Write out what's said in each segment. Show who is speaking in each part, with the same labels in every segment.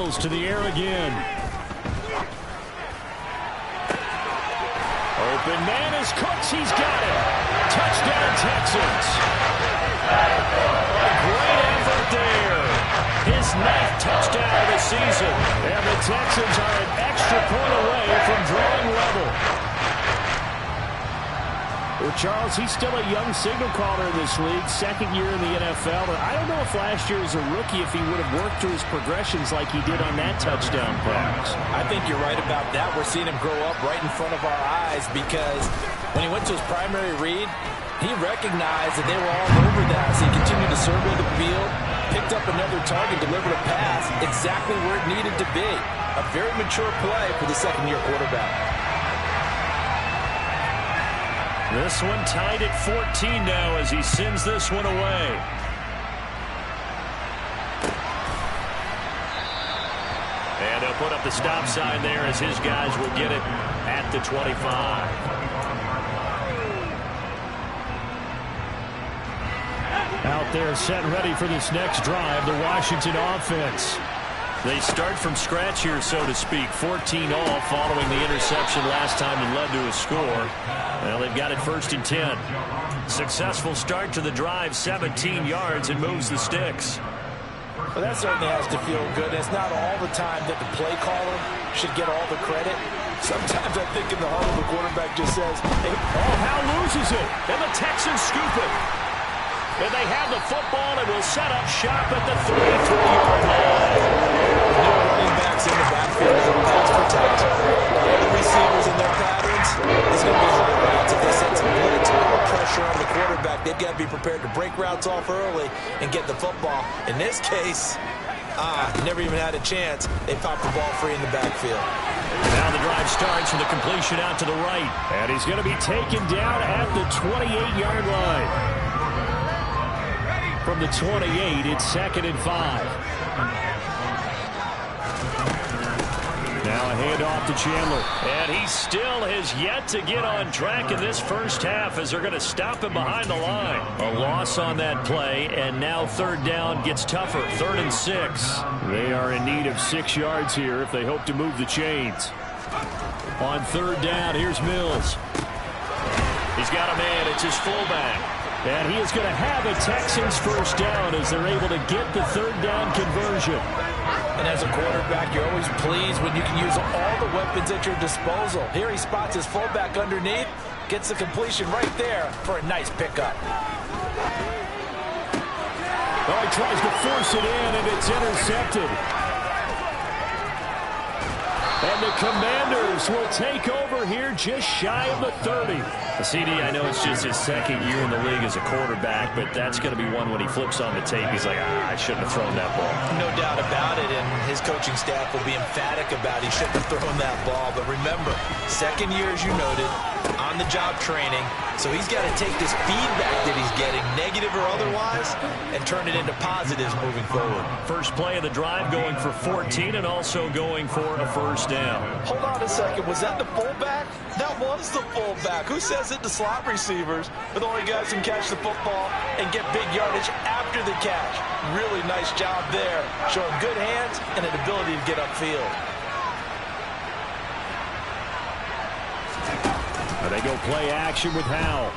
Speaker 1: Mills to the air again. Open man is Cooks. He's got it. Touchdown, Texans. A great effort there. His 9th touchdown of the season. And the Texans are an extra point away from drawing level. Well, Charles, he's still a young signal caller in this league, 2nd year in the NFL. But I don't know if last year as a rookie, if he would have worked through his progressions like he did on that touchdown pass.
Speaker 2: I think you're right about that. We're seeing him grow up right in front of our eyes because when he went to his primary read, he recognized that they were all over that. So he continued to survey the field, picked up another target, delivered a pass exactly where it needed to be. A very mature play for the 2nd-year quarterback.
Speaker 1: This one tied at 14 now as he sends this one away. And he'll put up the stop sign there as his guys will get it at the 25. Out there set ready for this next drive, the Washington offense. They start from scratch here, so to speak. 14 all following the interception last time and led to a score. Well, they've got it 1st and 10. Successful start to the drive, 17 yards, and moves the sticks.
Speaker 2: Well, that certainly has to feel good. It's not all the time that the play caller should get all the credit. Sometimes I think in the heart of the quarterback just says, hey,
Speaker 1: Howe loses it, and the Texans scoop it. And they have the football and will set up shop at the 33-yard line.
Speaker 2: No running backs in the backfield as a pass protect. All the receivers in their patterns, it's going to be hard routes. If they set some blitz or pressure on the quarterback, they've got to be prepared to break routes off early and get the football. In this case, never even had a chance. They popped the ball free in the backfield.
Speaker 1: Now the drive starts with a completion out to the right. And he's going to be taken down at the 28-yard line. From the 28, it's 2nd and 5. Now a handoff to Chandler. And he still has yet to get on track in this first half as they're going to stop him behind the line. A loss on that play, and now 3rd down gets tougher. 3rd and 6. They are in need of 6 yards here if they hope to move the chains. On 3rd down, here's Mills. He's got a man. It's his fullback. And he is going to have a Texans 1st down as they're able to get the 3rd down conversion.
Speaker 2: And as a quarterback, you're always pleased when you can use all the weapons at your disposal. Here he spots his fullback underneath, gets the completion right there for a nice pickup.
Speaker 1: Oh, he tries to force it in, and it's intercepted. And the Commanders will take over here just shy of the 30. CD, I know it's just his 2nd year in the league as a quarterback, but that's going to be one when he flips on the tape. He's like, I shouldn't have thrown that ball.
Speaker 2: No doubt about it, and his coaching staff will be emphatic about he shouldn't have thrown that ball. But remember, 2nd year, as you noted, on-the-job training, so he's got to take this feedback that he's getting, negative or otherwise, and turn it into positives moving forward.
Speaker 1: First play of the drive going for 14 and also going for a 1st down.
Speaker 2: Hold on a second. Was that the fullback? That was the fullback. Who says it to slot receivers are the only guys who can catch the football and get big yardage after the catch? Really nice job there, showing good hands and an ability to get upfield.
Speaker 1: And they go play action with Howe.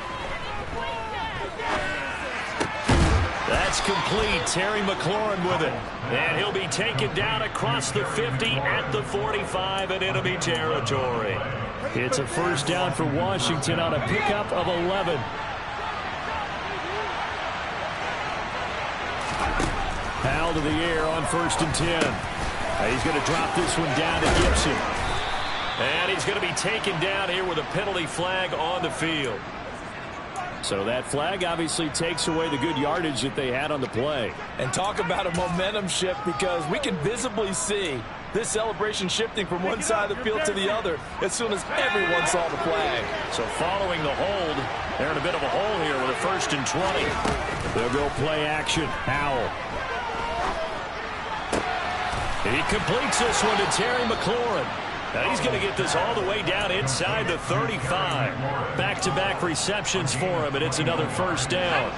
Speaker 1: That's complete. Terry McLaurin with it. And he'll be taken down across the 50 at the 45 in enemy territory. It's a 1st down for Washington on a pickup of 11. Howell to the air on 1st and 10. He's going to drop this one down to Gibson. And he's going to be taken down here with a penalty flag on the field. So that flag obviously takes away the good yardage that they had on the play.
Speaker 2: And talk about a momentum shift, because we can visibly see this celebration shifting from one side of the field to the other as soon as everyone saw the flag.
Speaker 1: So following the hold, they're in a bit of a hole here with a 1st and 20. They'll go play action. Howell. He completes this one to Terry McLaurin. Now he's going to get this all the way down inside the 35. Back-to-back receptions for him, and it's another 1st down.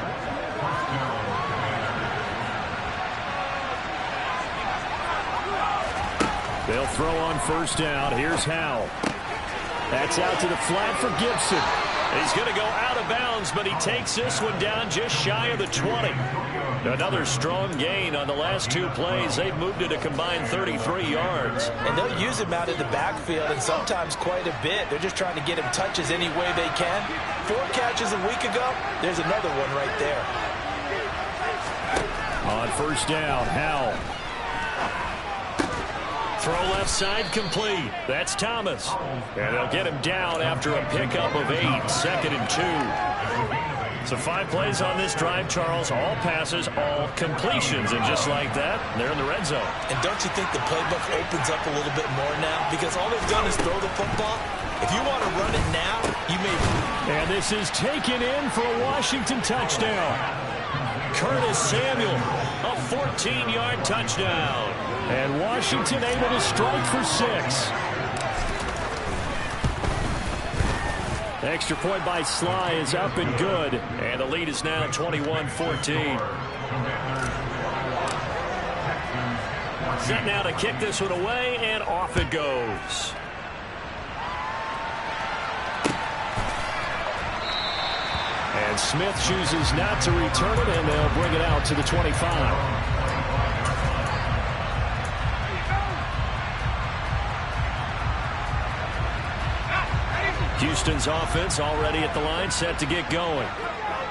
Speaker 1: They'll throw on first down. Here's Howell. That's out to the flat for Gibson. He's going to go out of bounds, but he takes this one down just shy of the 20. Another strong gain on the last two plays. They've moved it a combined 33 yards.
Speaker 2: And they'll use him out in the backfield, and sometimes quite a bit. They're just trying to get him touches any way they can. 4 catches a week ago. There's another one right there.
Speaker 1: On first down, Howell. Throw left side complete. That's Thomas. And they'll get him down after a pickup of 8. 2nd and 2. So 5 plays on this drive, Charles. All passes, all completions. And just like that, they're in the red zone.
Speaker 2: And don't you think the playbook opens up a little bit more now? Because all they've done is throw the football. If you want to run it now, you may.
Speaker 1: And this is taken in for a Washington touchdown. Curtis Samuel, a 14-yard touchdown. And Washington able to strike for 6. The extra point by Sly is up and good. And the lead is now 21-14. Set now to kick this one away, and off it goes. And Smith chooses not to return it, and they'll bring it out to the 25. Houston's offense already at the line, set to get going.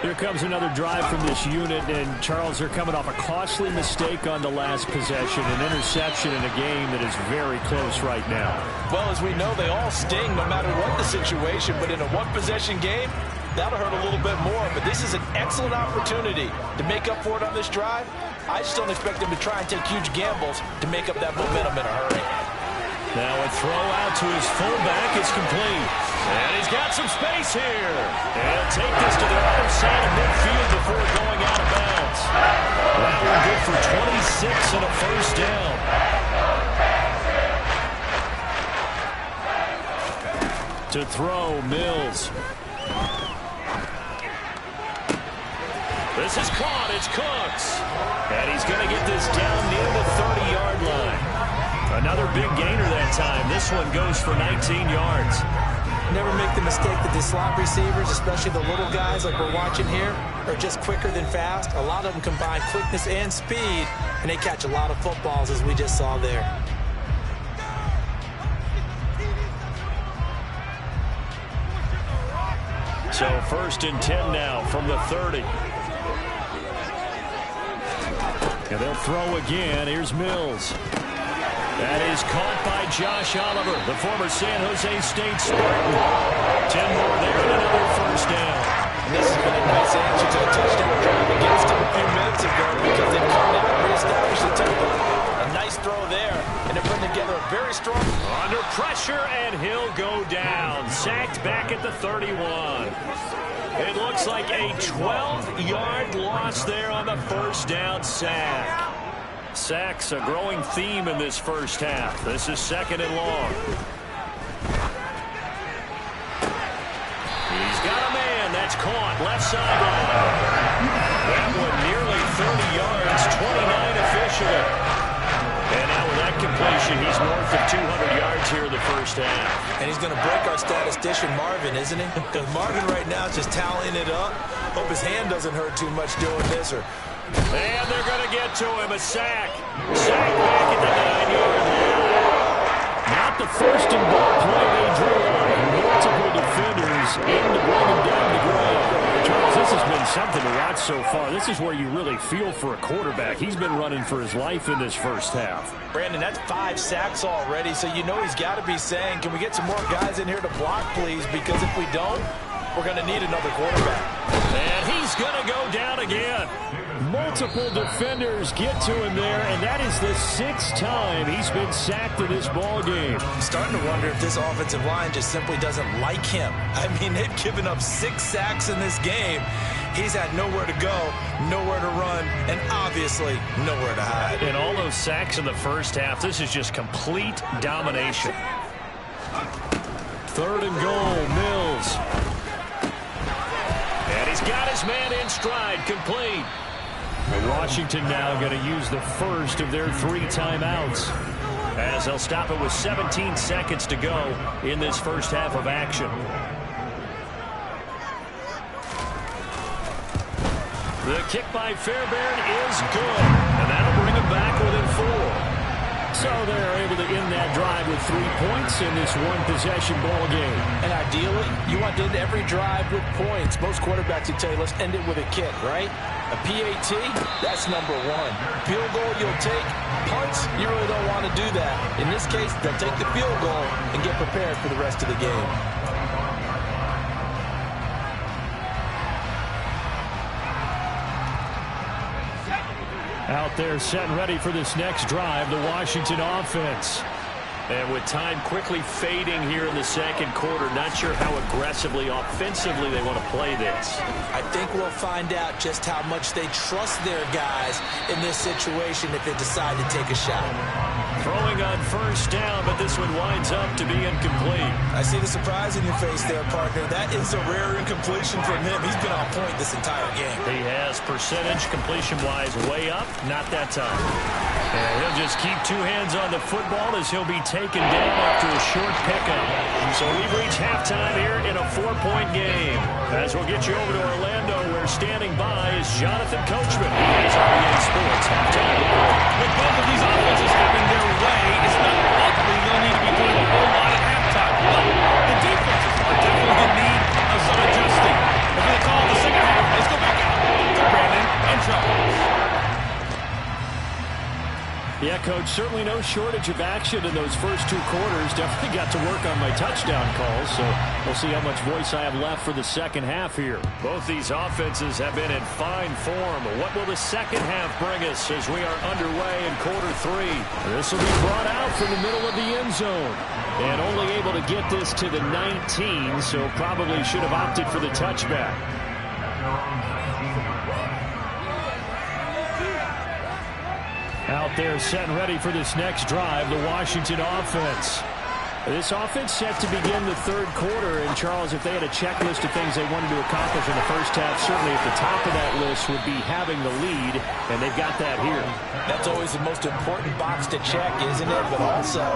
Speaker 1: Here comes another drive from this unit, and Charles, they're coming off a costly mistake on the last possession, an interception in a game that is very close right now.
Speaker 2: Well, as we know, they all sting no matter what the situation, but in a one-possession game, that'll hurt a little bit more. But this is an excellent opportunity to make up for it on this drive. I just don't expect them to try and take huge gambles to make up that momentum in a hurry.
Speaker 1: Now a throw out to his fullback is complete. And he's got some space here. And he'll take this to the other side of midfield before going out of bounds. That one good for 26 and a first down. To throw, Mills. This is caught. It's Cooks. And he's going to get this down near the 30-yard line. Another big gainer that time. This one goes for 19 yards.
Speaker 2: Never make the mistake that the slot receivers, especially the little guys like we're watching here, are just quicker than fast. A lot of them combine quickness and speed, and they catch a lot of footballs, as we just saw there.
Speaker 1: So 1st and 10 now from the 30. And they'll throw again. Here's Mills. That is caught by Josh Oliver, the former San Jose State Spartan. 10 more there and another first down.
Speaker 2: And this has been a nice answer to a touchdown drive against them a few minutes ago because they've come out and reestablished the tempo. A nice throw there, and they're putting together a very strong.
Speaker 1: Under pressure, and he'll go down. Sacked back at the 31. It looks like a 12-yard loss there on the first down sack. Sacks a growing theme in this first half. This is 2nd and long. He's got a man. That's caught. Left sideline. That one nearly 30 yards. 29 officially. And now with that completion, he's north of 200 yards here in the first half.
Speaker 2: And he's going to break our statistician Marvin, isn't he? Because Marvin right now is just tallying it up. Hope his hand doesn't hurt too much doing this.
Speaker 1: And they're going to get to him. A sack. Sack back at the 9-yard line. Not the first and goal play they drew up. Multiple defenders in to bring him down to the ground. Charles, this has been something to watch so far. This is where you really feel for a quarterback. He's been running for his life in this first half.
Speaker 2: Brandon, that's 5 sacks already, so you know he's got to be saying, can we get some more guys in here to block, please? Because if we don't, we're going to need another quarterback.
Speaker 1: And he's going to go down again. Multiple defenders get to him there, and that is the 6th time he's been sacked in this ball game.
Speaker 2: I'm starting to wonder if this offensive line just simply doesn't like him. I mean, they've given up 6 sacks in this game. He's had nowhere to go, nowhere to run, and obviously nowhere to hide.
Speaker 1: And all those sacks in the first half, this is just complete domination. 3rd and goal, Mills. And he's got his man in stride, complete. And Washington now going to use the first of their 3 timeouts. as they'll stop it with 17 seconds to go in this first half of action. The kick by Fairbairn is good, and that'll bring them back within 4. So they're able to end that drive with 3 points in this one-possession ball game.
Speaker 2: And ideally, you want to end every drive with points. Most quarterbacks would tell you, let's end it with a kick, right? A PAT, that's number 1. Field goal, you'll take. Punts, you really don't want to do that. In this case, they'll take the field goal and get prepared for the rest of the game.
Speaker 1: Out there set and ready for this next drive, the Washington offense. And with time quickly fading here in the second quarter, not sure how aggressively, offensively they want to play this.
Speaker 2: I think we'll find out just how much they trust their guys in this situation if they decide to take a shot.
Speaker 1: Throwing on first down, but this one winds up to be incomplete.
Speaker 2: I see the surprise in your face there, partner. That is a rare incompletion from him. He's been on point this entire game.
Speaker 1: He has percentage completion-wise way up, not that time. And he'll just keep 2 hands on the football as he'll be taken down after a short pickup. So we've reached halftime here in a 4-point game. As we'll get you over to Orlando, where standing by is Jonathan Coachman. He is RBN Sports halftime.
Speaker 3: With both of these offenses having their way, it's not likely they'll need to be doing a whole lot at halftime. But the defenses are definitely going to need some adjusting. If they call the second half, let's go back out to Brandon and Charles.
Speaker 1: Yeah, Coach, certainly no shortage of action in those first 2 quarters. Definitely got to work on my touchdown calls, so we'll see how much voice I have left for the second half here. Both these offenses have been in fine form. What will the second half bring us as we are underway in quarter 3? This will be brought out from the middle of the end zone. And only able to get this to the 19, so probably should have opted for the touchback. Out there set and ready for this next drive, the Washington offense. This offense set to begin the third quarter. And, Charles, if they had a checklist of things they wanted to accomplish in the first half, certainly at the top of that list would be having the lead, and they've got that here.
Speaker 2: That's always the most important box to check, isn't it? But also,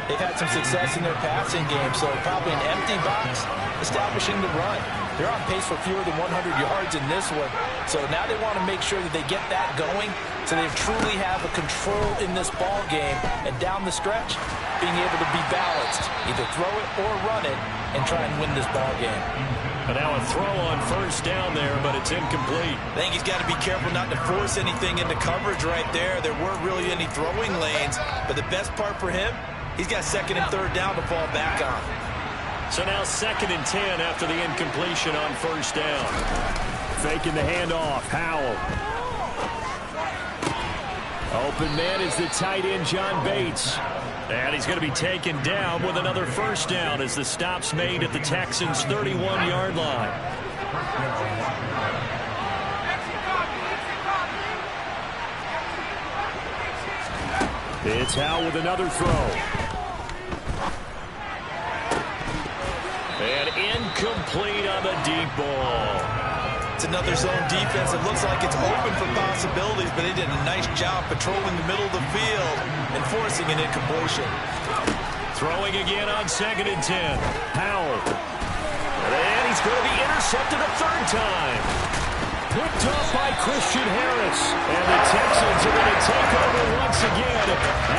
Speaker 2: they've had some success in their passing game, so probably an empty box establishing the run. They're on pace for fewer than 100 yards in this one, so now they want to make sure that they get that going so they truly have a control in this ball game, and down the stretch, being able to be balanced, either throw it or run it, and try and win this ball game.
Speaker 1: And now a throw on first down there, but it's incomplete.
Speaker 2: I think he's got to be careful not to force anything into coverage right there. There weren't really any throwing lanes, but the best part for him, he's got second and third down to fall back on.
Speaker 1: So now 2nd and 10 after the incompletion on first down. Faking the handoff, Howell. Open man is the tight end, John Bates. And he's going to be taken down with another first down as the stop's made at the Texans' 31-yard line. It's Howell with another throw. And incomplete on the deep ball.
Speaker 2: It's another zone defense. It looks like it's open for possibilities, but they did a nice job patrolling the middle of the field and forcing an incompletion.
Speaker 1: Throwing again on 2nd and 10. Howell. And he's going to be intercepted a third time. Picked off by Christian Harris. And the Texans are going to take over once again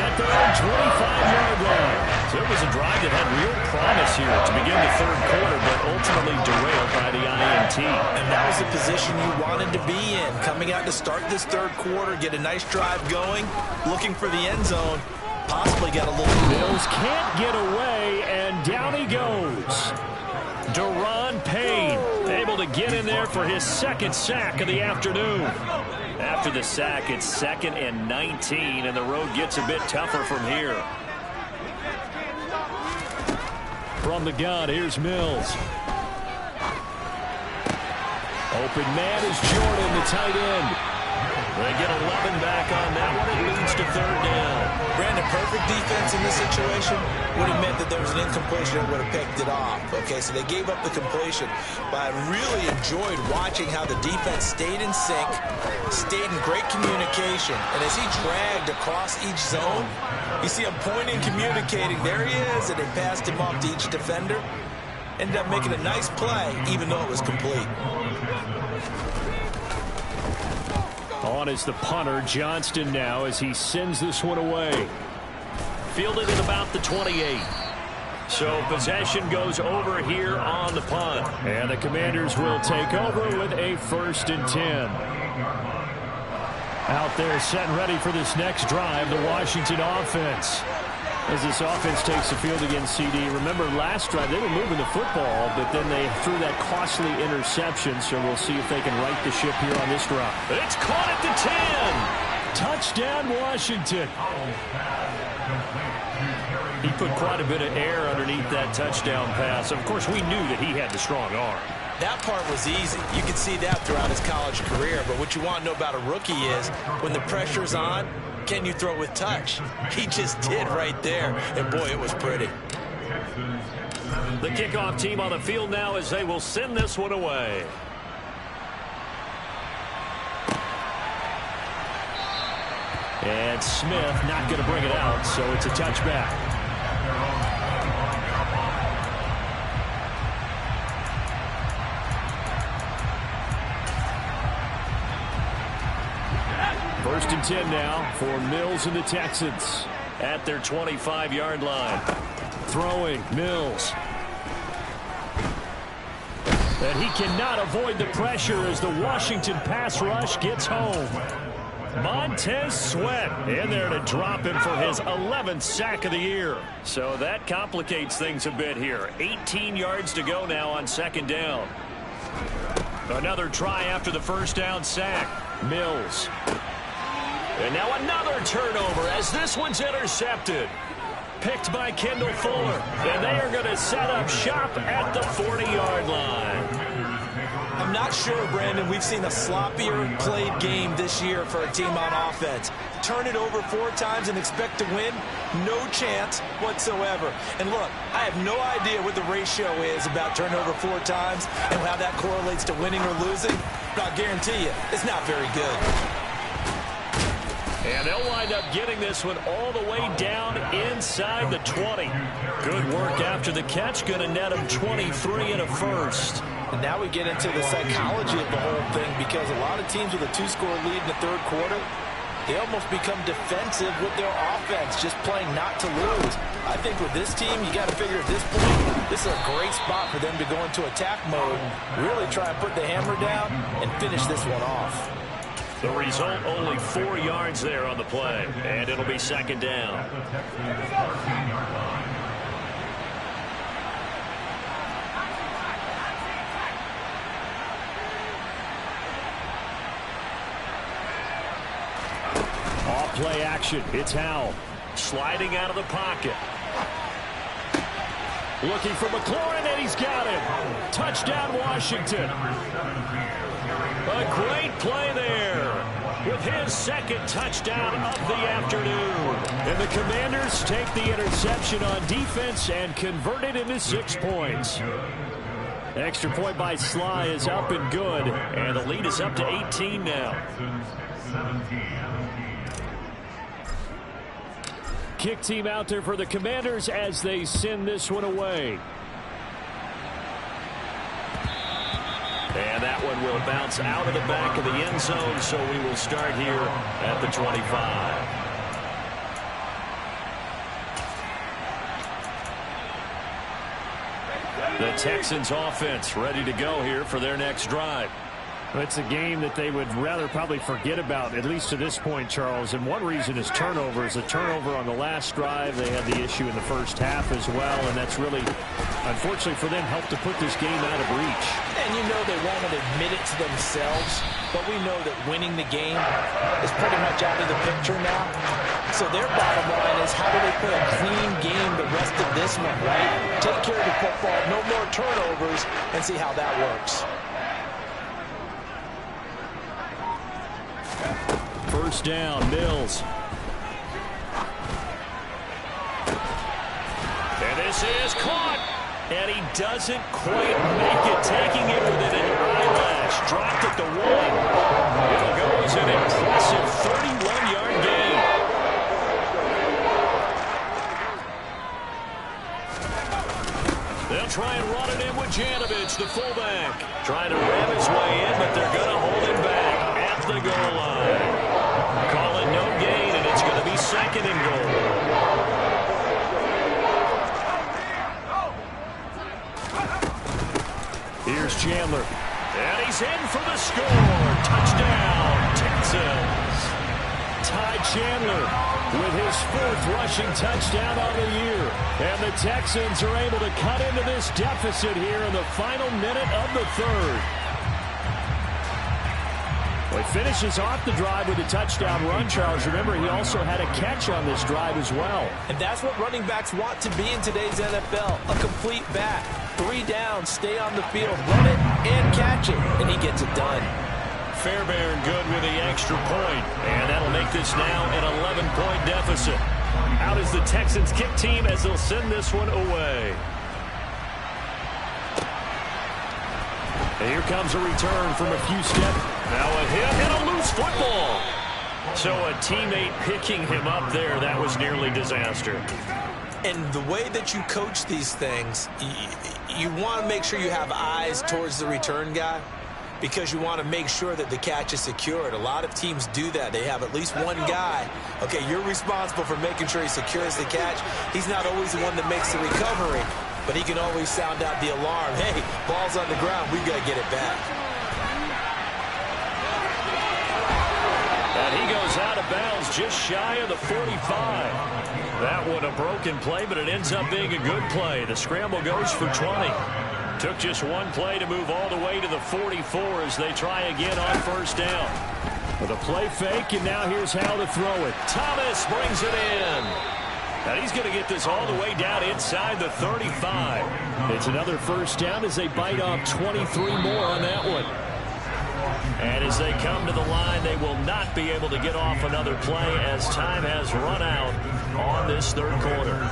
Speaker 1: at their own 25-yard line. So it was a drive that had real promise here to begin the third quarter, but ultimately derailed by the INT.
Speaker 2: And that was the position you wanted to be in. Coming out to start this third quarter, get a nice drive going, looking for the end zone, possibly get a little...
Speaker 1: Bills can't get away, and down he goes. Deron Payne able to get in there for his 2nd sack of the afternoon. After the sack, it's 2nd and 19, and the road gets a bit tougher from here. From the gun, here's Mills. Open man is Jordan, the tight end. They get 11 back on that one. It leads to third down.
Speaker 2: Brandon, perfect defense in this situation would have meant that there was an incompletion that would have picked it off. Okay, so they gave up the completion. But I really enjoyed watching how the defense stayed in sync, stayed in great communication. And as he dragged across each zone, You see him pointing, communicating. There he is, and they passed him off to each defender. Ended up making a nice play, even though it was complete.
Speaker 1: On is the punter, Johnston, now as he sends this one away. Fielded at about the 28. So possession goes over here on the punt. And the Commanders will take over with a 1st and 10. Out there set and ready for this next drive, the Washington offense. As this offense takes the field against CD. Remember last drive they were moving the football, but then they threw that costly interception. So we'll see if they can right the ship here on this drive. It's caught at the 10. Touchdown Washington. He put quite a bit of air underneath that touchdown pass. Of course, we knew that he had the strong arm.
Speaker 2: That part was easy. You can see that throughout his college career. But what you want to know about a rookie is when the pressure's on, can you throw with touch? He just did right there. And, boy, it was pretty.
Speaker 1: The kickoff team on the field now as they will send this one away. And Smith not going to bring it out, so it's a touchback. First and 10 now for Mills and the Texans at their 25-yard line. Throwing, Mills. And he cannot avoid the pressure as the Washington pass rush gets home. Montez Sweat in there to drop him for his 11th sack of the year. So that complicates things a bit here. 18 yards to go now on 2nd down. Another try after the 1st down sack. Mills. And now another turnover as this one's intercepted. Picked by Kendall Fuller. And they are going to set up shop at the 40-yard line.
Speaker 2: I'm not sure, Brandon, we've seen a sloppier played game this year for a team on offense. Turn it over 4 times and expect to win? No chance whatsoever. And look, I have no idea what the ratio is about turnover 4 times and how that correlates to winning or losing. But I'll guarantee you, it's not very good.
Speaker 1: And they'll wind up getting this one all the way down inside the 20. Good work after the catch. Going to net them 23 and a first.
Speaker 2: And now we get into the psychology of the whole thing because a lot of teams with a 2-score lead in the 3rd quarter, they almost become defensive with their offense, just playing not to lose. I think with this team, you got to figure at this point, this is a great spot for them to go into attack mode, really try and put the hammer down and finish this one off.
Speaker 1: The result, only 4 yards there on the play, and it'll be 2nd down. Off play action, it's Howell. Sliding out of the pocket. Looking for McLaurin, and he's got him. Touchdown, Washington. A great play there with his 2nd touchdown of the afternoon. And the Commanders take the interception on defense and convert it into 6 points. Extra point by Sly is up and good, and the lead is up to 18 now. Kick team out there for the Commanders as they send this one away. And that one will bounce out of the back of the end zone, so we will start here at the 25. The Texans offense ready to go here for their next drive. It's a game that they would rather probably forget about, at least to this point, Charles. And one reason is turnovers. A turnover on the last drive. They had the issue in the 1st half as well, and that's really, unfortunately for them, helped to put this game out of reach.
Speaker 2: And you know they won't admit it to themselves, but we know that winning the game is pretty much out of the picture now. So their bottom line is how do they play a clean game the rest of this one, right? Take care of the football, no more turnovers, and see how that works.
Speaker 1: 1st down, Mills. And this is caught. And he doesn't quite make it, taking it within an eyelash. Dropped at the 1. It'll go as an impressive 31-yard gain. try and run it in with Janovich, the fullback. Trying to ram his way in, but they're going to hold him back at the goal line. Call it no gain, and it's going to be second and goal. Here's Chandler. And he's in for the score. Touchdown, Texans. Ty Chandler with his 4th rushing touchdown of the year. And the Texans are able to cut into this deficit here in the final minute of the 3rd. Well, he finishes off the drive with a touchdown run, Charles. Remember, he also had a catch on this drive as well.
Speaker 2: And that's what running backs want to be in today's NFL, a complete back. 3 downs, stay on the field, run it, and catch it, and he gets it done.
Speaker 1: Fairbairn good with the extra point, and that'll make this now an 11-point deficit. Out is the Texans kick team as they'll send this one away. And here comes a return from a few steps. Now a hit and a loose football. So a teammate picking him up there, that was nearly disaster.
Speaker 2: And the way that you coach these things, you want to make sure you have eyes towards the return guy because you want to make sure that the catch is secured. A lot of teams do that. They have at least one guy. Okay, you're responsible for making sure he secures the catch. He's not always the one that makes the recovery, but he can always sound out the alarm. Hey, ball's on the ground. We've got to get it back.
Speaker 1: And he goes out of bounds just shy of the 45. That one a broken play, but it ends up being a good play. The scramble goes for 20. Took just one play to move all the way to the 44 as they try again on first down. With a play fake, and now here's how to throw it. Thomas brings it in. And he's going to get this all the way down inside the 35. It's another first down as they bite off 23 more on that one. And as they come to the line, they will not be able to get off another play as time has run out on this 3rd quarter.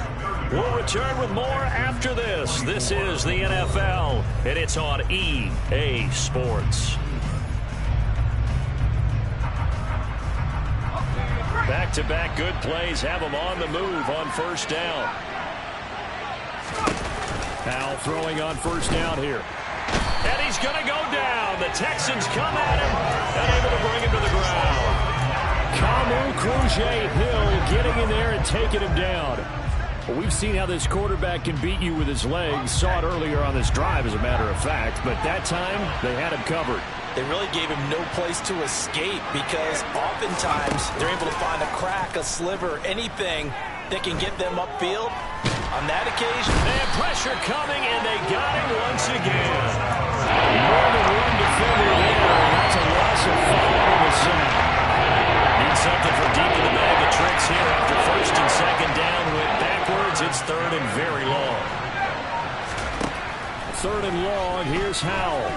Speaker 1: We'll return with more after this. This is the NFL, and it's on EA Sports. Back-to-back good plays have them on the move on first down. Powell throwing on first down here. And he's going to go down. The Texans come at him and able to bring him to the ground. Kamu Grugier-Hill getting in there and taking him down. Well, we've seen how this quarterback can beat you with his legs. Saw it earlier on this drive, as a matter of fact. But that time, they had him covered.
Speaker 2: They really gave him no place to escape because oftentimes they're able to find a crack, a sliver, anything that can get them upfield. On that occasion,
Speaker 1: they have pressure coming, and they got him once again. More than one defender there, and that's a loss of 5 in the sack. Need something from deep in the bag of tricks here after first and second down. Went backwards. It's 3rd and very long. 3rd and long. Here's Howell.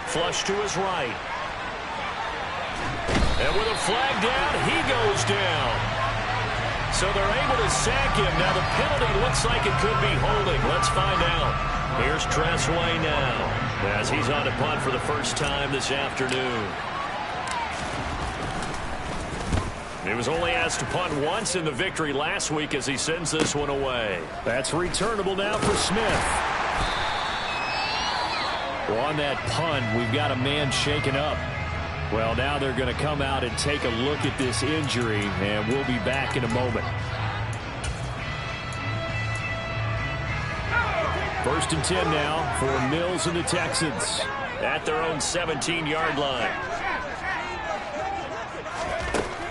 Speaker 1: Flush to his right. And with a flag down, he goes down. So they're able to sack him. Now the penalty looks like it could be holding. Let's find out. Here's Tressway now as he's on a punt for the first time this afternoon. He was only asked to punt once in the victory last week as he sends this one away. That's returnable now for Smith. Well, on that punt, we've got a man shaken up. Well, now they're going to come out and take a look at this injury, and we'll be back in a moment. 1st and 10 now for Mills and the Texans at their own 17-yard line.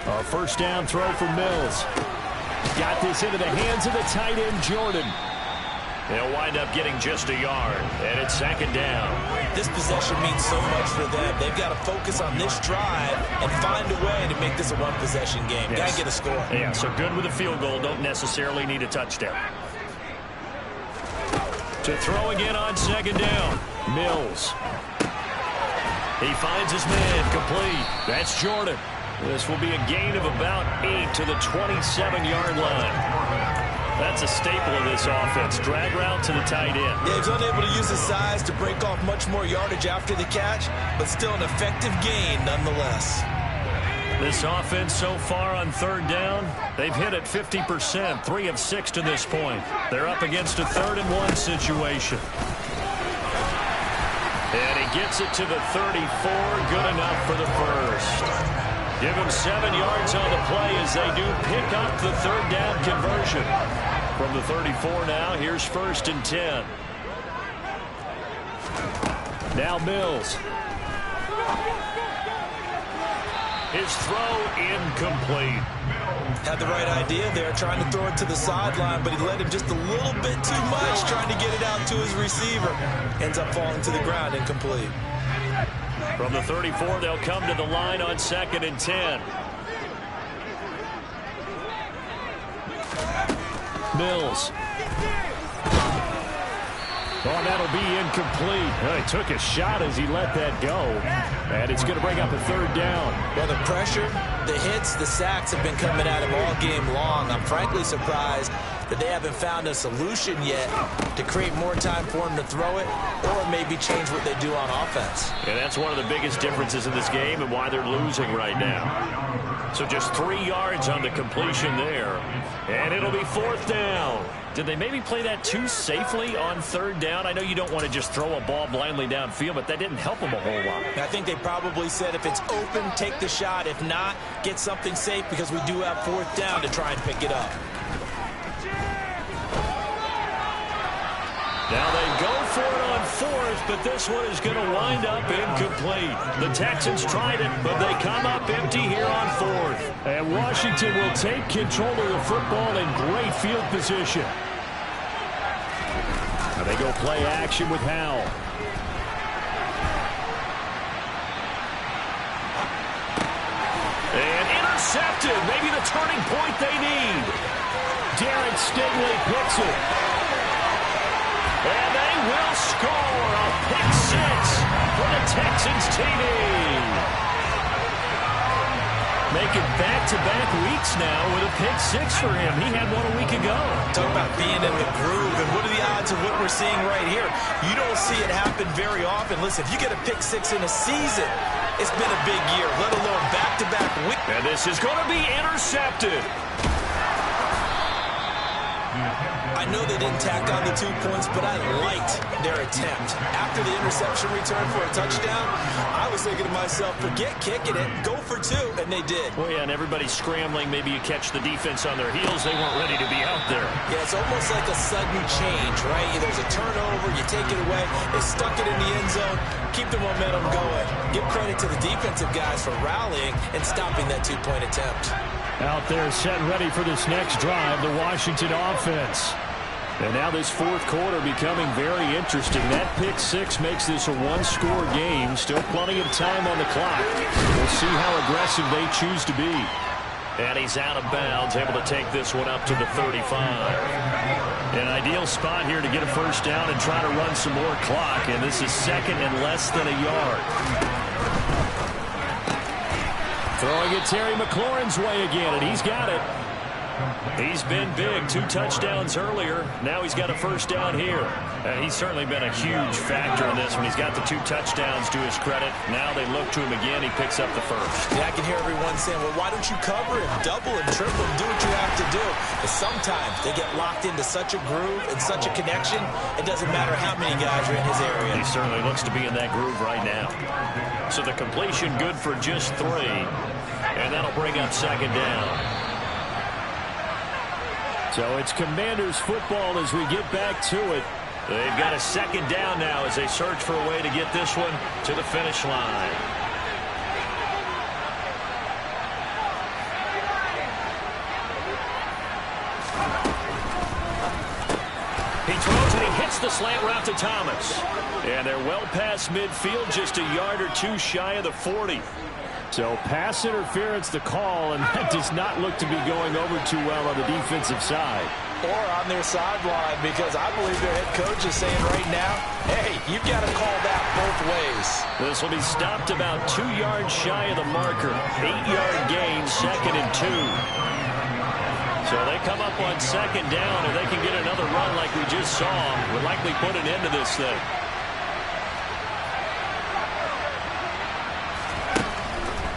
Speaker 1: A first down throw for Mills. Got this into the hands of the tight end, Jordan. They'll wind up getting just a yard, and it's 2nd down.
Speaker 2: This possession means so much for them. They've got to focus on this drive and find a way to make this a one-possession game. Got to get a score.
Speaker 1: Yeah, so good with a field goal. Don't necessarily need a touchdown. To throw again on 2nd down. Mills. He finds his man complete. That's Jordan. This will be a gain of about 8 to the 27-yard line. That's a staple of this offense. Drag route to the tight end.
Speaker 2: Yeah, he's unable to use his size to break off much more yardage after the catch, but still an effective gain nonetheless.
Speaker 1: This offense so far on third down, they've hit it 50%, 3 of 6 to this point. They're up against a 3rd and 1 situation. And he gets it to the 34, good enough for the first. Give him 7 yards on the play as they do pick up the 3rd down conversion. From the 34 now, here's 1st and 10. Now Mills. His throw incomplete.
Speaker 2: Had the right idea there, trying to throw it to the sideline, but he led him just a little bit too much, trying to get it out to his receiver. Ends up falling to the ground, incomplete.
Speaker 1: From the 34, they'll come to the line on 2nd and 10. Mills. Oh, that'll be incomplete. Well, he took a shot as he let that go. And it's going to bring up a 3rd down.
Speaker 2: Well, the pressure, the hits, the sacks have been coming at him all game long. I'm frankly surprised that they haven't found a solution yet to create more time for him to throw it or maybe change what they do on offense.
Speaker 1: And that's one of the biggest differences in this game and why they're losing right now. So just 3 yards on the completion there. And it'll be 4th down. Did they maybe play that too safely on 3rd down? I know you don't want to just throw a ball blindly downfield, but that didn't help them a whole lot.
Speaker 2: I think they probably said if it's open, take the shot. If not, get something safe because we do have 4th down to try and pick it up.
Speaker 1: Now they go for it on 4th, but this one is going to wind up incomplete. The Texans tried it, but they come up empty here on 4th. And Washington will take control of the football in great field position. Now they go play action with Howell. And intercepted. Maybe the turning point they need. Darren Stingley picks it. And they will score a pick 6 for the Texans TD. Making back-to-back weeks now with a pick 6 for him. He had one a week ago.
Speaker 2: Talk about being in the groove, and what are the odds of what we're seeing right here? You don't see it happen very often. Listen, if you get a pick 6 in a season, it's been a big year, let alone back-to-back weeks.
Speaker 1: And this is going to be intercepted.
Speaker 2: I know they didn't tack on the 2 points, but I liked their attempt. After the interception return for a touchdown, I was thinking to myself, forget kicking it, go for 2, and they did.
Speaker 1: Well, yeah, and everybody's scrambling. Maybe you catch the defense on their heels. They weren't ready to be out there.
Speaker 2: Yeah, it's almost like a sudden change, right? There's a turnover, you take it away, they stuck it in the end zone, keep the momentum going. Give credit to the defensive guys for rallying and stopping that 2-point attempt.
Speaker 1: Out there set ready for this next drive, the Washington offense. And now this 4th quarter becoming very interesting. That pick 6 makes this a 1-score game. Still plenty of time on the clock. We'll see how aggressive they choose to be. And he's out of bounds, able to take this one up to the 35. An ideal spot here to get a 1st down and try to run some more clock. And this is 2nd and less than a yard. Throwing it Terry McLaurin's way again, and he's got it. He's been big. 2 touchdowns earlier. Now he's got a 1st down here. And he's certainly been a huge factor in this when he's got the 2 touchdowns to his credit. Now they look to him again. He picks up the 1st.
Speaker 2: Yeah, I can hear everyone saying, well, why don't you cover him, double him, triple him, do what you have to do. But sometimes they get locked into such a groove and such a connection, it doesn't matter how many guys are in his area.
Speaker 1: He certainly looks to be in that groove right now. So the completion good for just 3. And that'll bring up 2nd down. So it's Commanders football as we get back to it. They've got a 2nd down now as they search for a way to get this one to the finish line. He throws and he hits the slant route to Thomas. And they're well past midfield, just a yard or 2 shy of the 40. So pass interference the call, and that does not look to be going over too well on the defensive side.
Speaker 2: Or on their sideline, because I believe their head coach is saying right now, hey, you've got to call that both ways.
Speaker 1: This will be stopped about 2 yards shy of the marker. 8-yard gain, 2nd and 2. So they come up on 2nd down, and they can get another run like we just saw. Would likely put an end to this thing.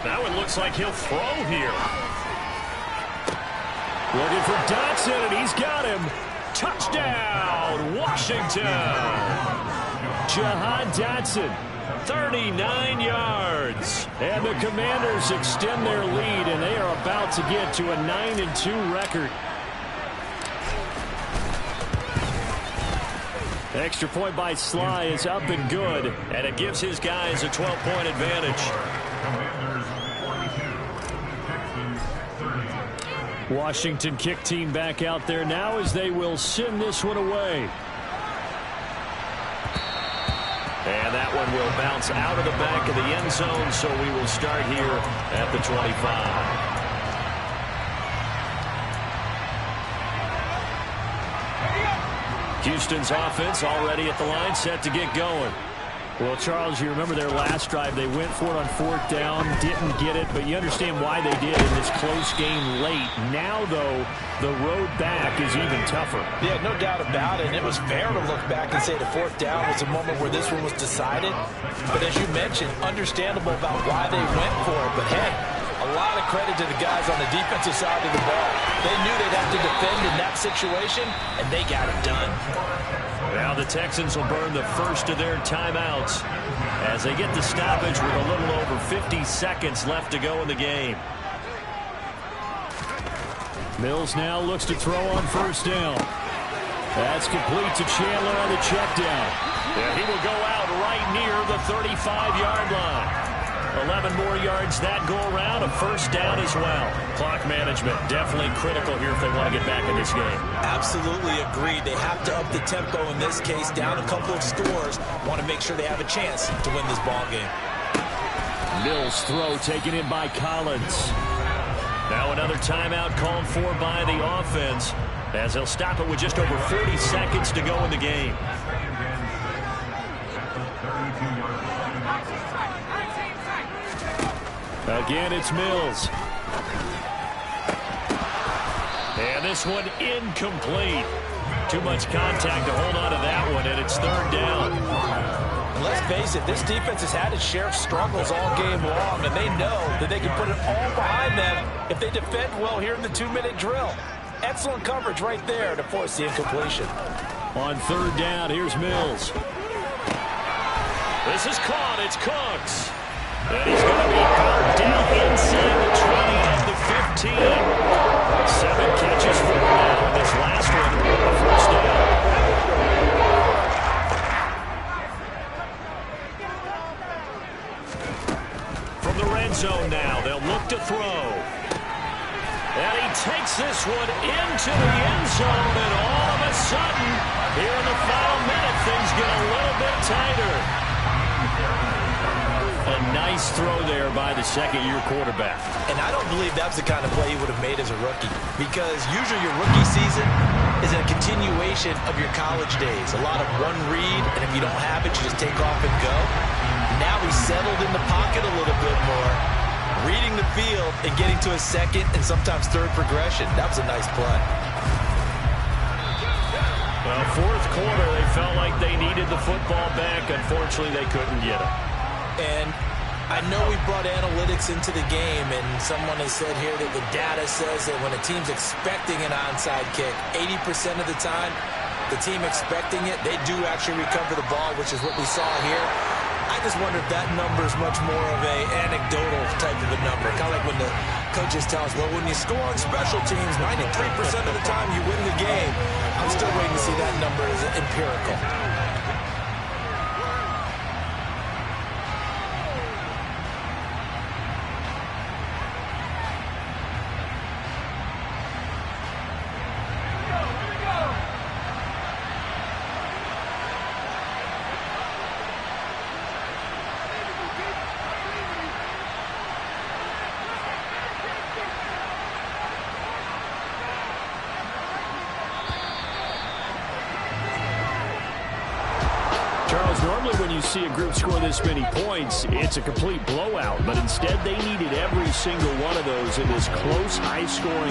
Speaker 1: Now it looks like he'll throw here. Looking for Dotson, and he's got him. Touchdown, Washington. Jahan Dotson, 39 yards. And the Commanders extend their lead, and they are about to get to a 9-2 record. Extra point by Sly is up and good, and it gives his guys a 12-point advantage. Washington kick team back out there now as they will send this one away. And that one will bounce out of the back of the end zone, so we will start here at the 25. Houston's offense already at the line, set to get going. Well, Charles, you remember their last drive. They went for it on 4th down, didn't get it, but you understand why they did in this close game late. Now, though, the road back is even tougher.
Speaker 2: Yeah, no doubt about it. And it was fair to look back and say the 4th down was a moment where this one was decided. But as you mentioned, understandable about why they went for it. But, hey, a lot of credit to the guys on the defensive side of the ball. They knew they'd have to defend in that situation, and they got it done.
Speaker 1: Now the Texans will burn the first of their timeouts as they get the stoppage with a little over 50 seconds left to go in the game. Mills now looks to throw on 1st down. That's complete to Chandler on the check down. Yeah, he will go out right near the 35-yard line. 11 more yards that go around, a 1st down as well. Clock management definitely critical here if they want to get back in this game.
Speaker 2: Absolutely agreed. They have to up the tempo in this case, down a couple of scores. Want to make sure they have a chance to win this ball game.
Speaker 1: Mills' throw taken in by Collins. Now another timeout called for by the offense as they'll stop it with just over 40 seconds to go in the game. Again, it's Mills. And this one incomplete. Too much contact to hold on to that one, and it's 3rd down.
Speaker 2: And let's face it, this defense has had its share of struggles all game long, and they know that they can put it all behind them if they defend well here in the 2-minute drill. Excellent coverage right there to force the incompletion.
Speaker 1: On 3rd down, here's Mills. This is caught. It's Cooks. And he's going to be caught down inside the 20 of the 15. 7 catches for him now, and this last one, a 1st down. From the red zone now, they'll look to throw. And he takes this one into the end zone, and all of a sudden, here in the final minute, things get a little bit tighter. A nice throw there by the 2nd-year quarterback.
Speaker 2: And I don't believe that's the kind of play he would have made as a rookie, because usually your rookie season is a continuation of your college days. A lot of one read, and if you don't have it, you just take off and go. Now he's settled in the pocket a little bit more, reading the field and getting to a 2nd and sometimes 3rd progression. That was a nice play.
Speaker 1: Well, 4th quarter, they felt like they needed the football back. Unfortunately, they couldn't get it.
Speaker 2: And I know we brought analytics into the game, and someone has said here that the data says that when a team's expecting an onside kick, 80% of the time, the team expecting it, they do actually recover the ball, which is what we saw here. I just wonder if that number is much more of a anecdotal type of a number. Kind of like when the coaches tell us, well, when you score on special teams, 93% of the time you win the game. I'm still waiting to see that number as empirical.
Speaker 1: Charles, normally when you see a group score this many points, it's a complete blowout. But instead, they needed every single one of those in this close, high-scoring